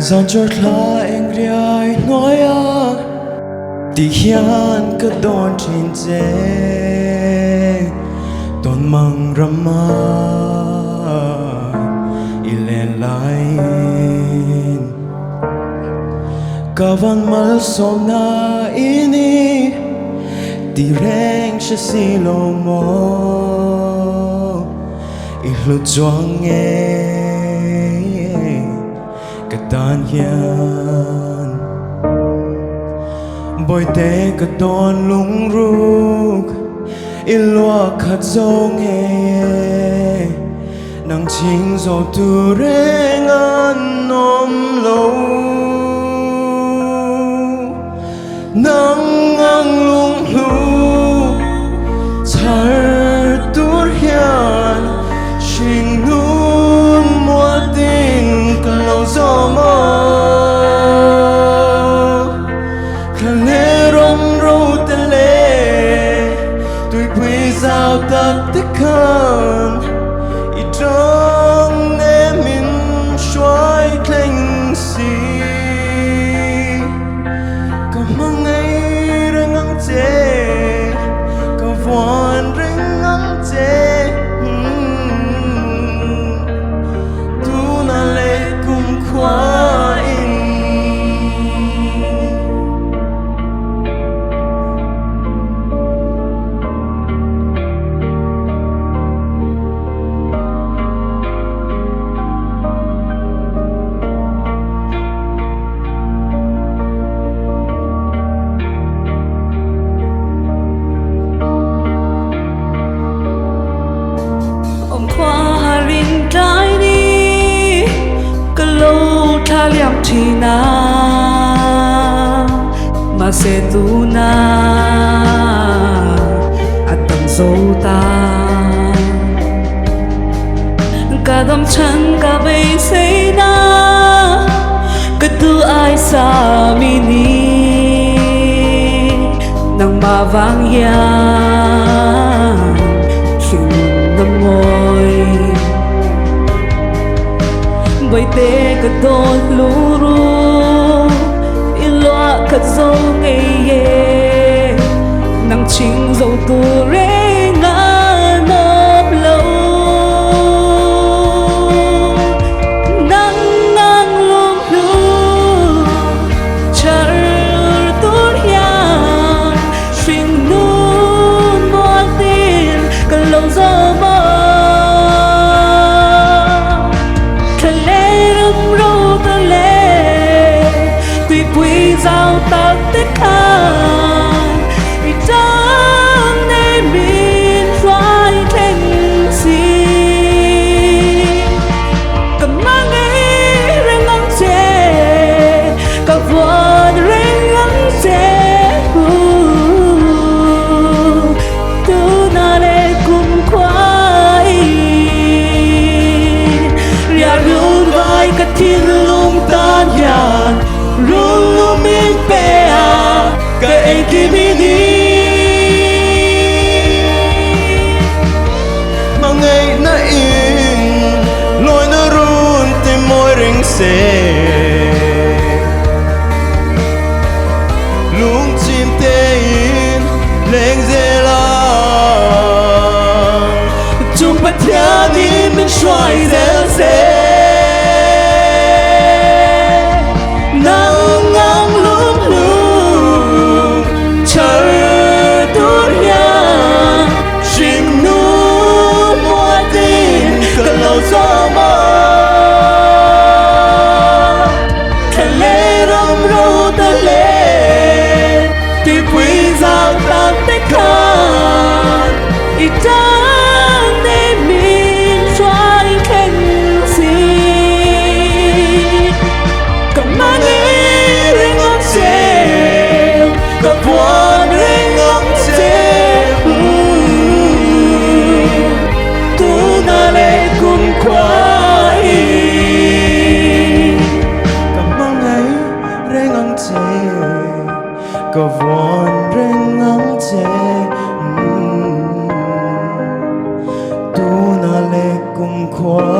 Giòn trôi khla anh riai nói à Tì hian cơ đón trên dê Tôn mang rama Ilen lain Kavan mal sona ini Tì reng siya silo mo Ihlu chuang nghe Katan hian Bồi tê cả đón lung rục Ilua khát dâu nghe Nang chinh dâu tu reng an nôm lâu Nang ngang lung lu Char tur hian Shing nun mua tin Cả lâu gió mơ Giao tập tích hơn Ý trong nê mình xoay kênh xì Có mong ngay ra ngang chê Có vòn ra ngang chê Tu nà lê cùng khoa in liam china ma se tu na atam zota ka dam chan ka bei se na ka tu ai sa mi ni nang ma vang ya sing nam môi bởi tê cả đôi lũ ru Ilua cả dâu ngày ye Nắng chính dâu tu rê ngã nộp lâu Nắng ngang lung lu Char tốt hiang Xuyên nun mua tin Cả lâu gió mơ Giao tắc tích khăn Vì trong nê mình xoay kênh xì Cầm mang ấy rênh ngắm chê Cả vọt rênh ngắm chê Tu nà lê cùng khoai Ria rưu vai cả thiên lung tan hiàn Rung lung min pe a Ka e ki mi ni Mà ngày na in Lôi na run Tìm môi ring xe Lung chim tê in Leng dê lang Chung bắt thia ni min xoay dê dê gió mơ Thề lê rong rô tơ lê Thì quý giao tạm tích khăn Ý trang nê mình xoay kênh xì Cầm mang ý rinh ngắm chê Cầm buồn rinh ngắm chê Tu nà lê cùng khoai Cầm mang ấy rinh ngắm chê Cầm buồn rinh ngắm chê Tu nà lê cùng khoai